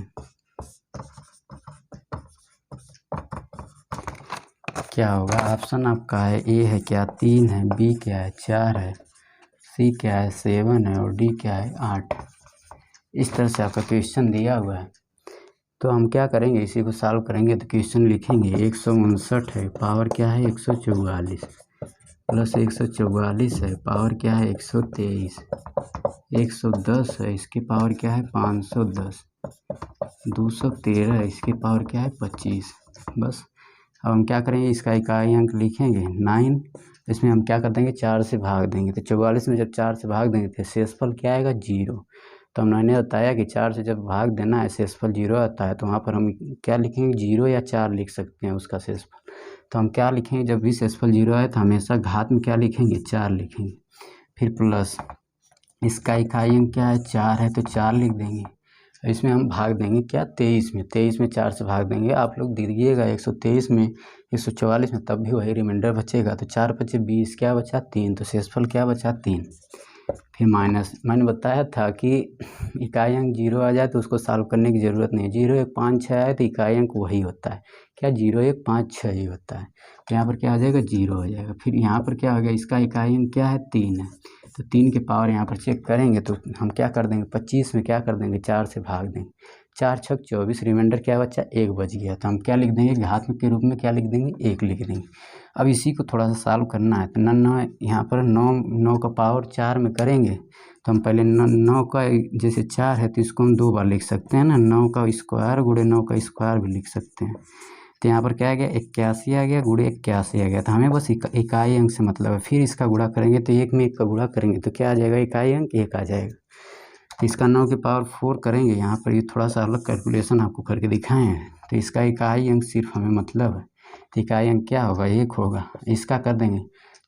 क्या होगा, ऑप्शन आपका है ए है क्या 3 है, बी क्या है 4 है, सी क्या है 7 है और डी क्या है 8। इस तरह से आपका क्वेश्चन दिया हुआ है। तो हम क्या करेंगे, इसी को सॉल्व करेंगे। तो क्वेश्चन लिखेंगे 159 है, पावर क्या है 144 प्लस 144 है, पावर क्या है 123, 110 है, इसकी पावर क्या है 510, 213 है, इसकी पावर क्या है 25। बस अब हम क्या करेंगे, इसका इकाई अंक लिखेंगे 9। इसमें हम क्या कर देंगे, 4 से भाग देंगे। तो 44 में जब 4 से भाग देंगे तो शेषफल क्या आएगा 0। तो हमने बताया कि 4 से जब भाग देना है शेषफल 0 आता है, तो वहाँ पर हम क्या लिखेंगे 0 या 4 लिख सकते हैं उसका शेषफल। तो हम क्या लिखेंगे, जब भी शेषफल 0 आए तो हमेशा घात में क्या लिखेंगे 4 लिखेंगे। फिर प्लस इसका इकाई अंक क्या है 4 है, तो 4 लिख देंगे। इसमें हम भाग देंगे क्या 23 में, 23 में 4 से भाग देंगे। आप लोग दीजिएगा 123 में 144 में, तब भी वही रिमाइंडर बचेगा। तो 4 × 5 = 20, क्या बचा 3, तो शेषफल क्या बचा 3। फिर माइनस, मैंने बताया था कि इकाई अंक 0 आ जाए तो उसको सॉल्व करने की ज़रूरत नहीं है। 0 1 5 6 आए तो इकाई अंक वही होता है, क्या 0 1 5 6 ही होता है। तो यहाँ पर क्या आ जाएगा 0 हो जाएगा। फिर यहाँ पर क्या हो गया, इसका इकाई अंक क्या है 3 है, तो 3 के पावर यहाँ पर चेक करेंगे तो हम क्या कर देंगे 25 में क्या कर देंगे 4 से भाग देंगे। 4 6 24, रिमाइंडर क्या बचा 1 बच गया। तो हम क्या लिख देंगे, घात के रूप में क्या लिख देंगे 1 लिख देंगे। अब इसी को थोड़ा सा सॉल्व करना है। तो 9 यहाँ पर 9 का पावर 4 में करेंगे तो हम पहले 9 का जैसे 4 है तो इसको हम 2 बार लिख सकते हैं ना, 9 का स्क्वायर गुणे 9 का स्क्वायर भी लिख सकते हैं। तो यहाँ पर क्या आ गया 81 आ गया गुणे 81 आ गया। तो हमें बस इकाई अंक से मतलब है। फिर इसका गुणा करेंगे तो 1 में 1 का गुणा करेंगे तो क्या आ जाएगा, इकाई अंक 1 आ जाएगा। तो इसका 9 के पावर 4 करेंगे, यहाँ पर ये थोड़ा सा अलग कैलकुलेशन आपको करके दिखाए हैं। तो इसका इकाई अंक सिर्फ हमें मतलब है, तो इकाई अंक क्या होगा 1 होगा। इसका कर देंगे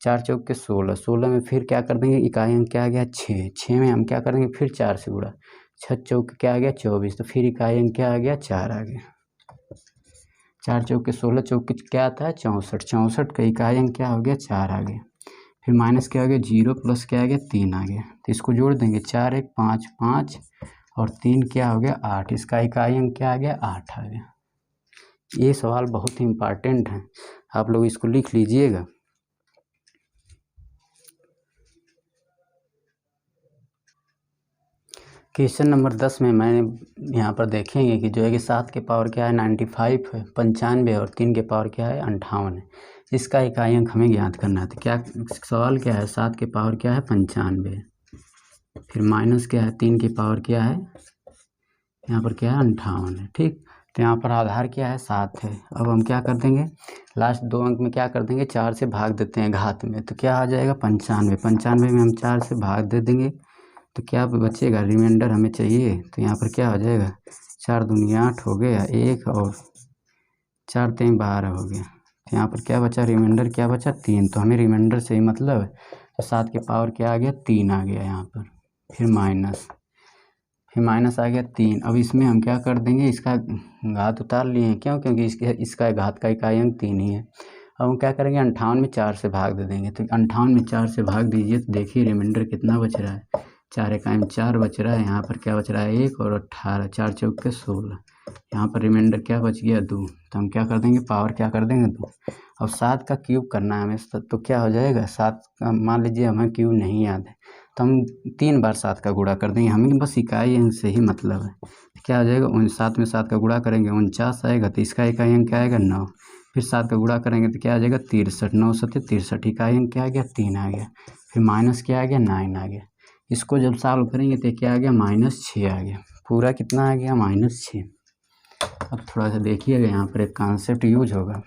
4 चौक के 16, 16 में फिर क्या कर देंगे, इकाई अंक क्या आ गया 6, 6 में हम क्या करेंगे फिर 4 से गुणा, 6 चौक क्या आ गया 24, तो फिर इकाई अंक क्या आ गया 4 आ गया। 4 चौक के 16, चौक के क्या आता है 64, 64 का इकाई अंक क्या हो गया 4 आ गया। फिर माइनस क्या आ गया 0 प्लस क्या आ गया 3 आ गया। तो इसको जोड़ देंगे 4 1 5 5 और 3 क्या हो गया 8, इसका इकाई अंक क्या आ गया 8 आ गया। ये सवाल बहुत ही इम्पॉर्टेंट है, आप लोग इसको लिख लीजिएगा। क्वेश्चन नंबर 10 में मैंने यहाँ पर देखेंगे कि जो है कि 7 के पावर क्या है 95 है, 95 और 3 के पावर क्या है 58 है। इसका इकाई अंक हमें ज्ञात करना है। तो क्या सवाल क्या है, 7 के पावर क्या है 95, फिर माइनस क्या है 3 के पावर क्या है यहाँ पर क्या है 58 है, ठीक। तो यहाँ पर आधार क्या है 7 है। अब हम क्या कर देंगे, लास्ट 2 अंक में क्या कर देंगे 4 से भाग देते हैं घात में, तो क्या आ जाएगा 95, 95 में हम 4 से भाग दे देंगे तो क्या बचेगा, रिमाइंडर हमें चाहिए। तो यहाँ पर क्या हो जाएगा 4 दूनी 8 हो गया, 1 और 4 3 12 हो गया। तो यहाँ पर क्या बचा, रिमाइंडर क्या बचा 3, तो हमें रिमाइंडर से ही मतलब है। तो 7 के पावर क्या आ गया 3 आ गया यहाँ पर। फिर माइनस फिर माइनस आ गया 3। अब इसमें हम क्या कर देंगे, इसका घात उतार लिए हैं, क्यों, क्योंकि इसका घात का इकाई अंक 3 ही है। अब हम क्या करेंगे, 58 में 4 से भाग दे देंगे। तो 58 में 4 से भाग दीजिए तो देखिए रिमाइंडर कितना बच रहा है, 4 इकाई में 4 बच रहा है। यहाँ पर क्या बच रहा है 1 और 18, 4 चौक के 16। यहाँ पर रिमाइंडर क्या बच गया 2। तो हम क्या कर देंगे, पावर क्या कर देंगे 2। अब 7 का क्यूब करना है हमें, तो क्या हो जाएगा 7 का, मान लीजिए हमें क्यूब नहीं याद है तो हम 3 बार 7 का गुणा कर देंगे, हमें बस इकाई अंक से ही मतलब है। क्या हो जाएगा, 7 में 7 का गुणा करेंगे 49 आएगा, तो इसका इकाई अंक क्या आएगा 9। फिर 7 का गुणा करेंगे तो क्या आ जाएगा 63, 9 7 63, इकाई अंक क्या आ गया 3 आ गया। फिर माइनस क्या आ गया 9 आ गया। इसको जब सॉल्व करेंगे तो क्या आ गया -6 आ गया। पूरा कितना आ गया -6। अब थोड़ा सा देखिएगा, यहाँ पर एक कॉन्सेप्ट यूज होगा।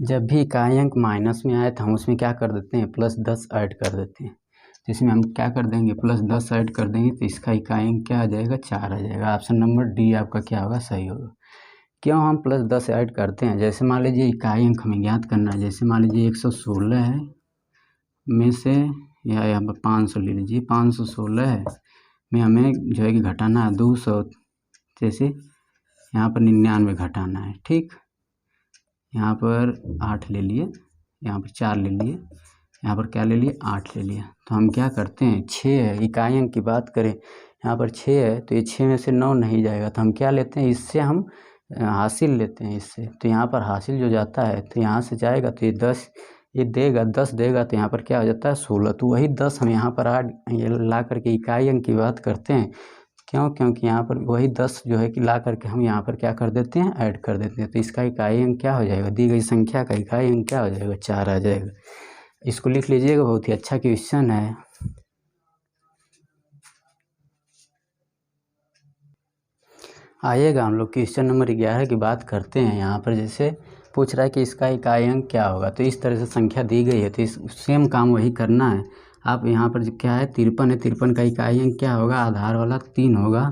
जब भी इकाई अंक माइनस में आए तो हम उसमें क्या कर देते हैं, +10 ऐड कर देते हैं। तो इसमें हम क्या कर देंगे, +10 ऐड कर देंगे तो इसका इकाई अंक क्या आ जाएगा 4 आ जाएगा। ऑप्शन नंबर डी आपका क्या होगा, सही होगा। क्यों हम +10 ऐड करते हैं, जैसे मान लीजिए इकाई अंक हमें ज्ञात करना है। जैसे मान लीजिए 116 है में से, या यहाँ पर 500 ले लीजिए, 516 है में हमें जो है कि घटाना है 200, जैसे यहाँ पर 99 घटाना है, ठीक। यहाँ पर 8 ले लिए, यहाँ पर 4 ले लिए, यहाँ पर क्या ले लिए 8 ले लिया। तो हम क्या करते हैं, 6 है, इकाई अंक की बात करें यहाँ पर 6 है तो ये 6 में से 9 नहीं जाएगा, तो हम क्या लेते हैं, इससे हम हासिल लेते हैं इससे। तो यहाँ पर हासिल जो जाता है तो यहाँ से जाएगा तो ये 10, ये देगा 10 देगा, तो यहाँ पर क्या हो जाता है 16। तो वही 10 हम यहाँ पर ये ला करके इकाई अंक की बात करते हैं। क्यों, क्योंकि यहाँ पर वही 10 जो है कि ला करके हम यहाँ पर क्या कर देते हैं, ऐड कर देते हैं। तो इसका इकाई अंक क्या हो जाएगा, दी गई संख्या का इकाई अंक क्या हो जाएगा 4 आ जाएगा। इसको लिख लीजिएगा, बहुत ही अच्छा क्वेश्चन है। आइएगा हम लोग क्वेश्चन नंबर 11 की बात करते हैं। यहाँ पर जैसे पूछ रहा है कि इसका इकाई अंक क्या होगा, तो इस तरह से संख्या दी गई है तो इस सेम काम वही करना है। आप यहाँ पर क्या है 53 है, 53 का इकाई अंक क्या होगा, आधार वाला 3 होगा।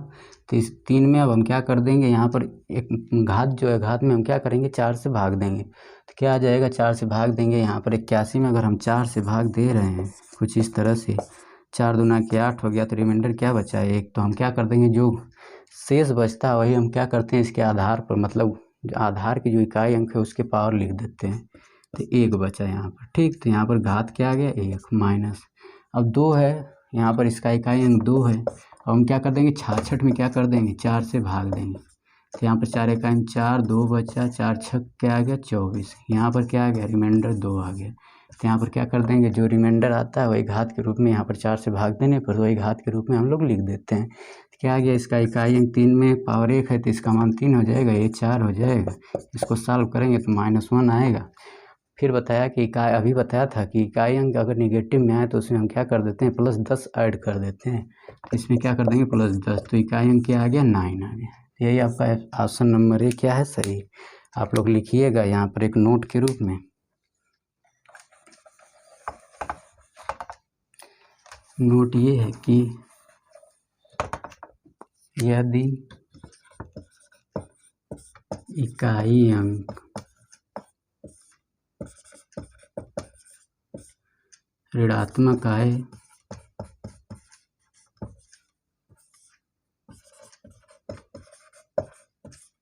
तो इस 3 में अब हम क्या कर देंगे, यहाँ पर एक घात जो है, घात में हम क्या करेंगे 4 से भाग देंगे। तो क्या आ जाएगा 4 से भाग देंगे, यहाँ पर 81 में अगर हम 4 से भाग दे रहे हैं कुछ इस तरह से, 4 दूना के 8 हो गया, तो रिमाइंडर क्या बचा है 1। तो हम क्या कर देंगे, जो शेष बचता है वही हम क्या करते हैं, इसके आधार पर, मतलब आधार की जो इकाई अंक है उसके पावर लिख देते हैं। तो 1 बचा यहाँ पर, ठीक। तो यहाँ पर घात क्या आ गया 1 माइनस, अब 2 है यहाँ पर, इसका इकाई अंक 2 है। अब हम क्या कर देंगे 66 में क्या कर देंगे 4 से भाग देंगे। तो यहाँ पर 4 इकाई 4, 2 बचा, 4 छक क्या आ गया 24। यहाँ पर क्या आ गया रिमाइंडर 2 आ गया। तो यहाँ पर क्या कर देंगे, जो रिमाइंडर आता है वही घात के रूप में, यहाँ पर 4 से भाग देने पर वही घात के रूप में हम लोग लिख देते हैं। क्या आ गया, इसका इकाई अंक 3 में पावर 1 है तो इसका मान 3 हो जाएगा, ये 4 हो जाएगा। इसको सॉल्व करेंगे तो -1 आएगा। फिर बताया कि इकाई, अभी बताया था कि इकाई अंक अगर निगेटिव में आए तो उसमें हम क्या कर देते हैं, +10 ऐड कर देते हैं। तो इसमें क्या कर देंगे +10, तो इकाई अंक क्या आ गया 9 आ गया। यही आपका ऑप्शन नंबर ए क्या है, सही। आप लोग लिखिएगा यहाँ पर एक नोट के रूप में। नोट ये है कि यदि इकाई अंक ऋणात्मक आए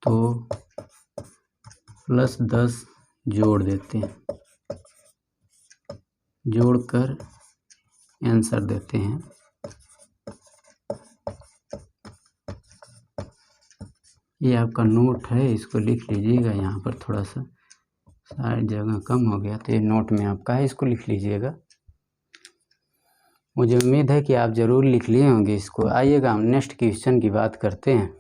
तो +10 जोड़ देते हैं, जोड़कर आंसर देते हैं। ये आपका नोट है, इसको लिख लीजिएगा। यहाँ पर थोड़ा सा सारी जगह कम हो गया तो ये नोट में आपका है, इसको लिख लीजिएगा। मुझे उम्मीद है कि आप ज़रूर लिख लिए होंगे इसको। आइएगा हम नेक्स्ट क्वेश्चन की बात करते हैं।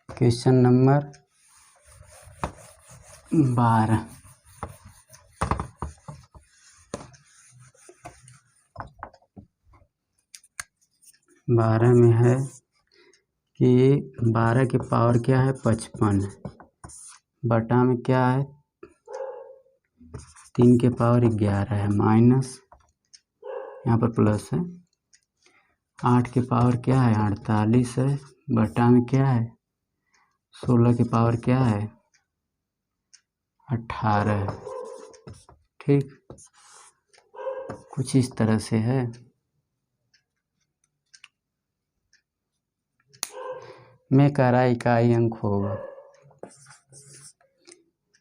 Question number 12। में है कि 12 की पावर क्या है 55, बटा में क्या है 3 के पावर 11 है, माइनस यहाँ पर प्लस है, 8 के पावर क्या है 48 है, बटा में क्या है 16 के पावर क्या है 18 है। ठीक, कुछ इस तरह से है। मैं कह रहा इकाई अंक होगा,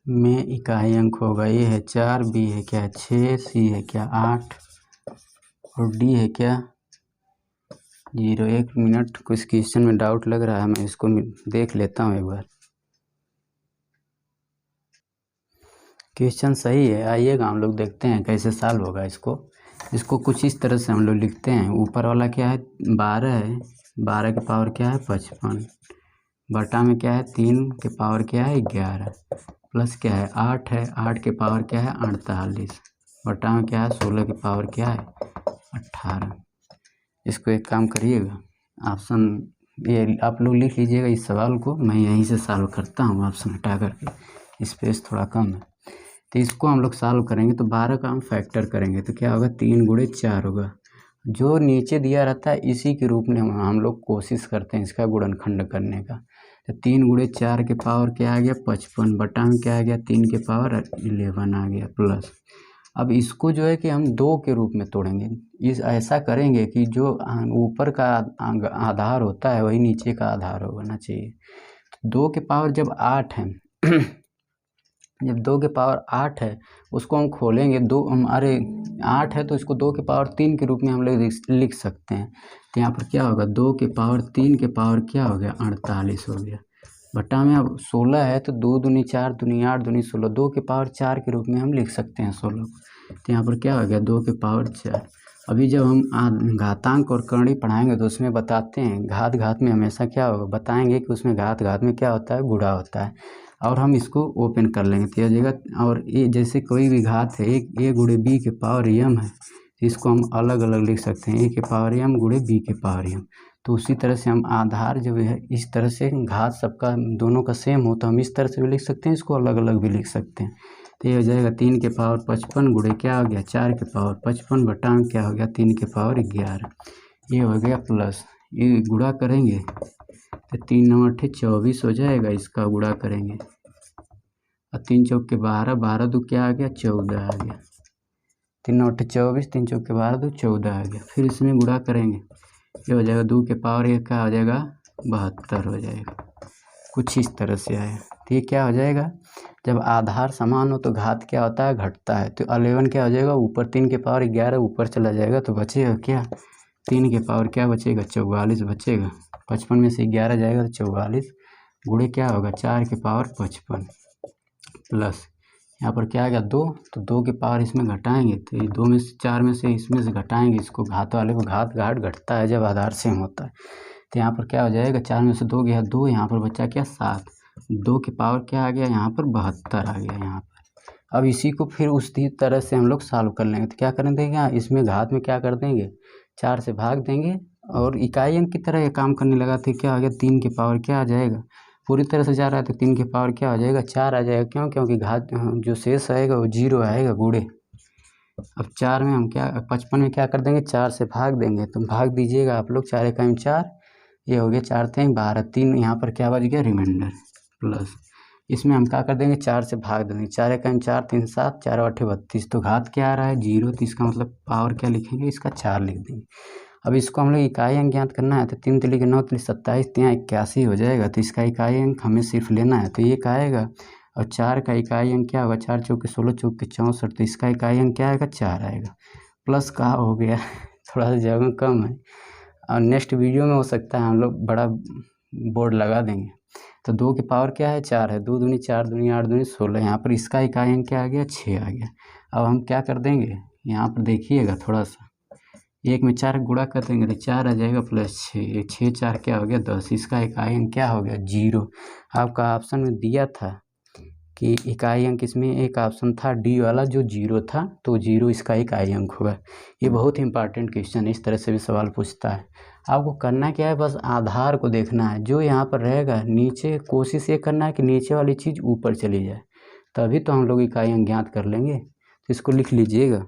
में इकाई अंक होगा, ए है 4, बी है क्या 6, सी है क्या 8 और डी है क्या 0। 1 मिनट, कुछ क्वेश्चन में डाउट लग रहा है, मैं इसको देख लेता हूँ एक बार। क्वेश्चन सही है, आइएगा हम लोग देखते हैं कैसे सॉल्व होगा इसको कुछ इस तरह से हम लोग लिखते हैं। ऊपर वाला क्या है 12 है, 12 के पावर क्या है 55, बटा में क्या है 3 के पावर क्या है 11, प्लस क्या है 8 है, 8 के पावर क्या है 48, बटा में क्या है 16 के पावर क्या है 18। इसको एक काम करिएगा, ऑप्शन ये आप लोग लिख लीजिएगा इस सवाल को, मैं यहीं से सॉल्व करता हूँ ऑप्शन हटा करके, स्पेस थोड़ा कम है। तो इसको हम लोग सॉल्व करेंगे तो 12 का हम फैक्टर करेंगे तो क्या होगा 3 गुणे 4 होगा। जो नीचे दिया रहता है इसी के रूप में हम लोग कोशिश करते हैं इसका गुणनखंड करने का। तो 3 गुणे 4 के पावर क्या आ गया 55, बटा में क्या आ गया 3 के पावर 11 आ गया, प्लस अब इसको जो है कि हम 2 के रूप में तोड़ेंगे। इस ऐसा करेंगे कि जो ऊपर का आधार होता है वही नीचे का आधार होना चाहिए। 2 के पावर जब 8 है जब 2 के पावर 8 है उसको हम खोलेंगे, 8 है तो इसको 2 के पावर 3 के रूप में हम लोग लिख सकते हैं। तो यहाँ पर क्या होगा 2 के पावर 3 के पावर क्या हो गया 48 हो गया, बटा में अब 16 है तो 2 दूनी 4 दूनी 8 दूनी 16, 2 के पावर 4 के रूप में हम लिख सकते हैं 16 को। तो यहाँ पर क्या हो गया 2 के पावर 4। अभी जब हम घातांक और करणी पढ़ाएंगे तो उसमें बताते हैं घात घात में हमेशा क्या होगा, बताएंगे कि उसमें घात घात में क्या होता है गुणा होता है, और हम इसको ओपन कर लेंगे तो जगह। और ये जैसे कोई भी घात है एक ए गुणे बी के पावर एम है तो इसको हम अलग अलग लिख सकते हैं, ए के पावर एम गुणे बी के पावर एम। तो उसी तरह से हम आधार जो है इस तरह से घात सबका दोनों का सेम हो तो हम इस तरह से भी लिख सकते हैं, इसको अलग अलग भी लिख सकते हैं। तो ये हो जाएगा 3 के पावर 55 गुणे क्या हो गया 4 के पावर 55, बटा में क्या हो गया 3 के पावर 11, ये हो गया प्लस, ये गुणा करेंगे तो 3 9 8 24 हो जाएगा, इसका गुणा करेंगे और 3 चौक के 12, 12 दो क्या आ गया 14 आ गया, 3 9 8 24, 3 चौक के 12 दो 14 आ गया। फिर इसमें गुणा करेंगे ये हो जाएगा 2 के पावर 1 का हो जाएगा 72 हो जाएगा, कुछ इस तरह से आया। तो ये क्या हो जाएगा जब आधार समान हो तो घात क्या होता है घटता है, तो 11 क्या हो जाएगा ऊपर 3 के पावर 11 ऊपर चला जाएगा तो बचेगा क्या 3 के पावर क्या बचेगा 44 बचेगा, 55 में से 11 जाएगा तो 44 गुणे क्या होगा 4 के पावर 55 प्लस यहाँ पर क्या आ गया 2, तो 2 के पावर इसमें घटाएंगे तो ये 2 में से 4 में से इसमें से घटाएंगे इसको, घात वाले को घात घाट घटता है जब आधार सेम होता है। तो यहाँ पर क्या हो जाएगा 4 में से 2 गया 2, यहाँ पर बचा क्या 7, 2 के पावर क्या आ गया यहाँ पर 72 आ गया यहाँ पर। अब इसी को फिर उसी तरह से हम लोग सॉल्व कर लेंगे। तो क्या कर देंगे इसमें घात में क्या कर देंगे 4 से भाग देंगे और इकाई अंक की तरह ये काम करने लगा तो क्या आ गया 3 के पावर क्या आ जाएगा, पूरी तरह से जा रहा है तो 3 के पावर क्या हो जाएगा 4 आ जाएगा, क्यों क्योंकि घात जो शेष आएगा वो 0 आएगा गुणे। अब 4 में हम क्या 55 में क्या कर देंगे 4 से भाग देंगे, तो भाग दीजिएगा आप लोग 4 1 4, ये हो गया 4 3 12, 3 यहाँ पर क्या बच गया रिमाइंडर, प्लस इसमें हम क्या कर देंगे 4 से भाग देंगे 4 1 4 3 7 4 8 32, तो घात क्या आ रहा है 0, तो इसका मतलब पावर क्या लिखेंगे इसका 4 लिख देंगे। अब इसको हम लोग इकाई अंक ज्ञात करना है तो 3 3 9 3 27 3 81 हो जाएगा, तो इसका इकाई अंक हमें सिर्फ लेना है तो ये का आएगा, और 4 का इकाई अंक क्या होगा 4 चौके 16 चौके 64, तो इसका इकाई अंक क्या आएगा 4 आएगा, प्लस का हो गया थोड़ा सा जगह कम है, और नेक्स्ट वीडियो में हो सकता है हम लोग बड़ा बोर्ड लगा देंगे। तो 2 के पावर क्या है 4 है, 2 दूनी 4 दूनी 8 दूनी 16, यहाँ पर इसका इकाई अंक क्या आ गया 6 आ गया। अब हम क्या कर देंगे यहाँ पर देखिएगा थोड़ा सा 1 में 4 गुणा कर देंगे तो 4 आ जाएगा प्लस 6, 6 4 क्या हो गया 10, इसका इकाई अंक क्या हो गया 0। आपका ऑप्शन में दिया था कि इकाई अंक इसमें एक ऑप्शन था डी वाला जो 0 था, तो 0 इसका इकाई अंक होगा। ये बहुत इंपॉर्टेंट क्वेश्चन, इस तरह से भी सवाल पूछता है। आपको करना क्या है बस आधार को देखना है, जो यहाँ पर रहेगा नीचे कोशिश ये करना है कि नीचे वाली चीज़ ऊपर चली जाए, तभी तो हम लोग इकाई अंक ज्ञात कर लेंगे। तो इसको लिख लीजिएगा।